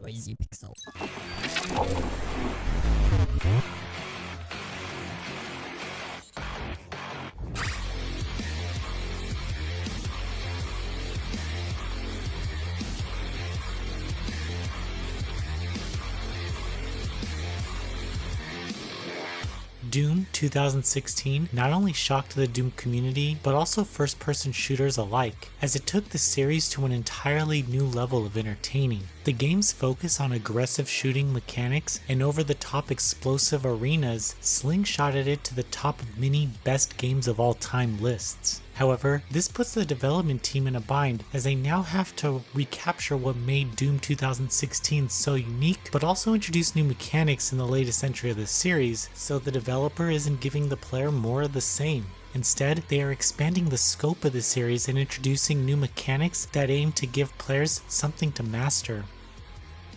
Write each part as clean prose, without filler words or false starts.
Noisy pixel. Doom 2016 not only shocked the Doom community, but also first-person shooters alike, as it took the series to an entirely new level of entertaining. The game's focus on aggressive shooting mechanics and over-the-top explosive arenas slingshotted it to the top of many best games of all time lists. However, this puts the development team in a bind as they now have to recapture what made Doom 2016 so unique, but also introduce new mechanics in the latest entry of the series, so the developer isn't giving the player more of the same. Instead, they are expanding the scope of the series and introducing new mechanics that aim to give players something to master.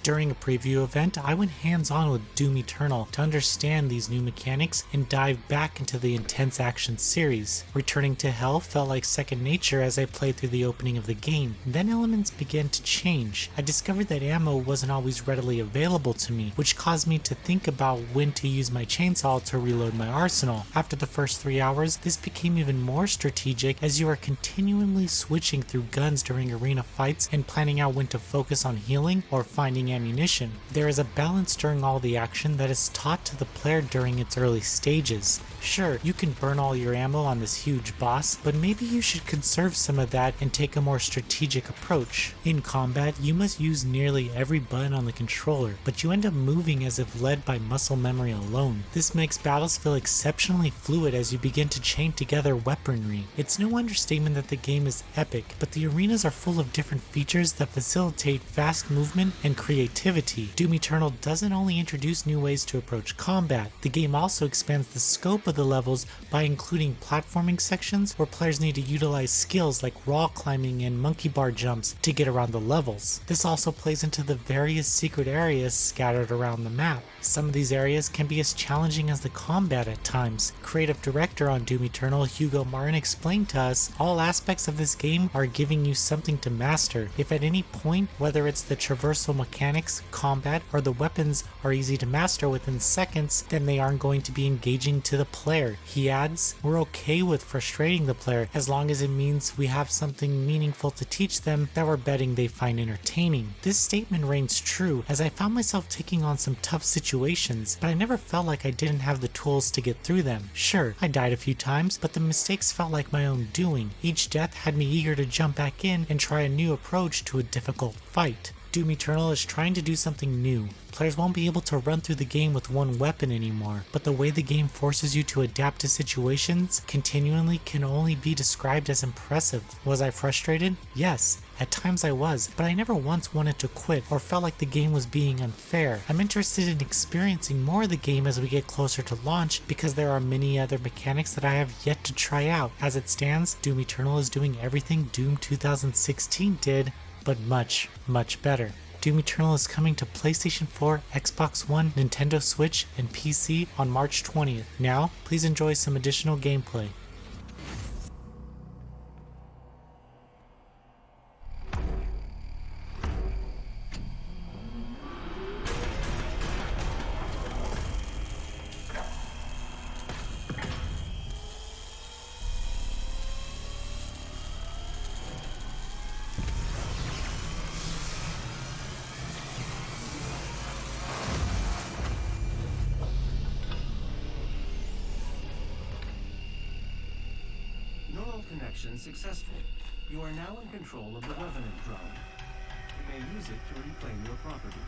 During a preview event, I went hands-on with Doom Eternal to understand these new mechanics and dive back into the intense action series. Returning to Hell felt like second nature as I played through the opening of the game. Then elements began to change. I discovered that ammo wasn't always readily available to me, which caused me to think about when to use my chainsaw to reload my arsenal. After the first 3 hours, this became even more strategic as you are continually switching through guns during arena fights and planning out when to focus on healing or finding ammunition. There is a balance during all the action that is taught to the player during its early stages. Sure, you can burn all your ammo on this huge boss, but maybe you should conserve some of that and take a more strategic approach. In combat, you must use nearly every button on the controller, but you end up moving as if led by muscle memory alone. This makes battles feel exceptionally fluid as you begin to chain together weaponry. It's no understatement that the game is epic, but the arenas are full of different features that facilitate fast movement and creativity. Doom Eternal doesn't only introduce new ways to approach combat, the game also expands the scope of the levels by including platforming sections where players need to utilize skills like wall climbing and monkey bar jumps to get around the levels. This also plays into the various secret areas scattered around the map. Some of these areas can be as challenging as the combat at times. Creative director on Doom Eternal, Hugo Martin, explained to us, all aspects of this game are giving you something to master. If at any point, whether it's the traversal mechanics, combat, or the weapons are easy to master within seconds, then they aren't going to be engaging to the player. He adds, we're okay with frustrating the player as long as it means we have something meaningful to teach them that we're betting they find entertaining. This statement reigns true as I found myself taking on some tough situations, but I never felt like I didn't have the tools to get through them. Sure, I died a few times, but the mistakes felt like my own doing. Each death had me eager to jump back in and try a new approach to a difficult fight. Doom Eternal is trying to do something new. Players won't be able to run through the game with one weapon anymore, but the way the game forces you to adapt to situations continually can only be described as impressive. Was I frustrated? Yes, at times I was, but I never once wanted to quit or felt like the game was being unfair. I'm interested in experiencing more of the game as we get closer to launch because there are many other mechanics that I have yet to try out. As it stands, Doom Eternal is doing everything Doom 2016 did, but much, much better. Doom Eternal is coming to PlayStation 4, Xbox One, Nintendo Switch, and PC on March 20th. Now, please enjoy some additional gameplay. Connection successful. You are now in control of the Revenant drone. You may use it to reclaim your property.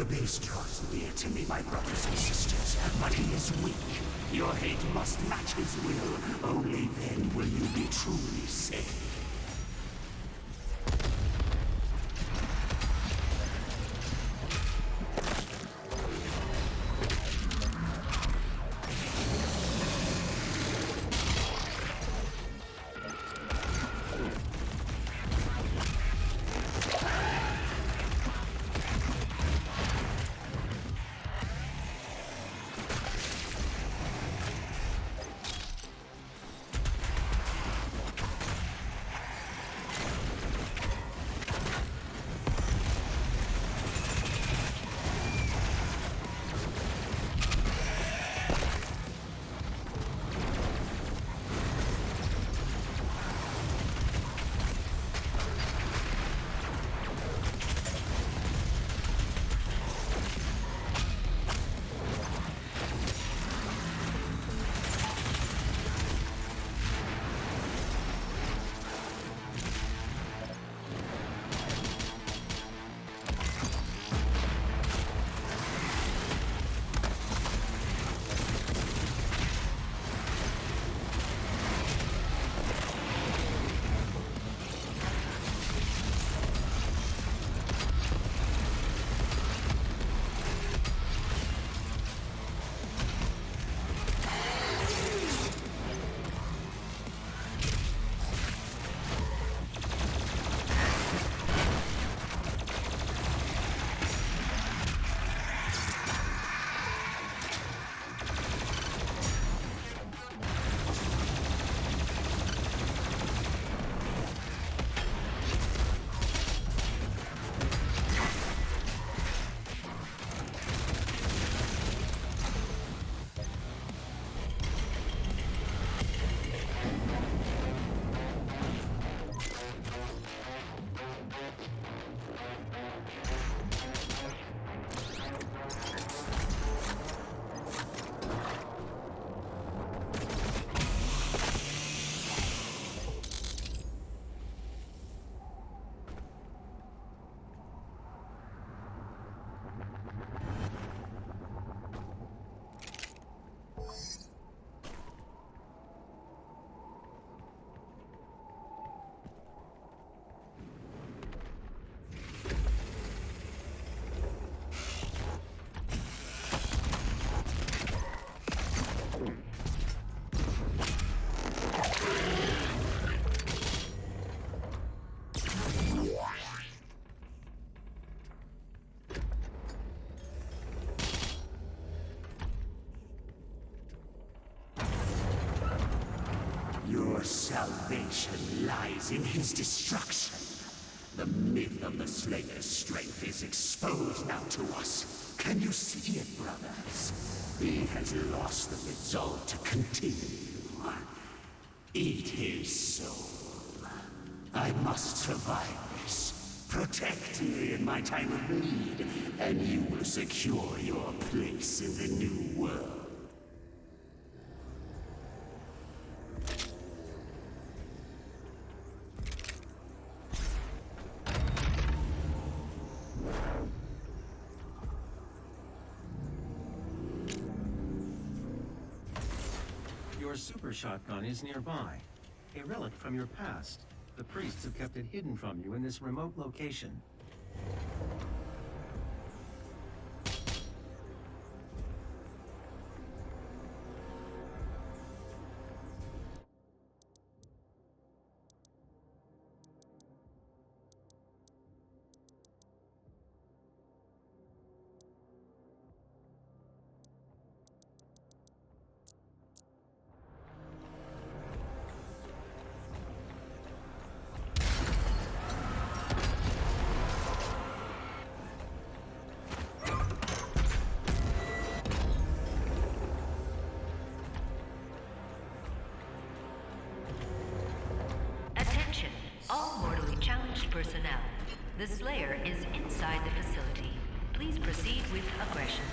The beast draws near to me, my brothers and sisters, but he is weak. Your hate must match his will. Only then will you be truly safe. Your salvation lies in his destruction. The myth of the Slayer's strength is exposed now to us. Can you see it, brothers? He has lost the resolve to continue. Eat his soul. I must survive this. Protect me in my time of need, and you will secure your place in the new world. Your super shotgun is nearby. A relic from your past. The priests have kept it hidden from you in this remote location. All mortally challenged personnel. The Slayer is inside the facility. Please proceed with aggression.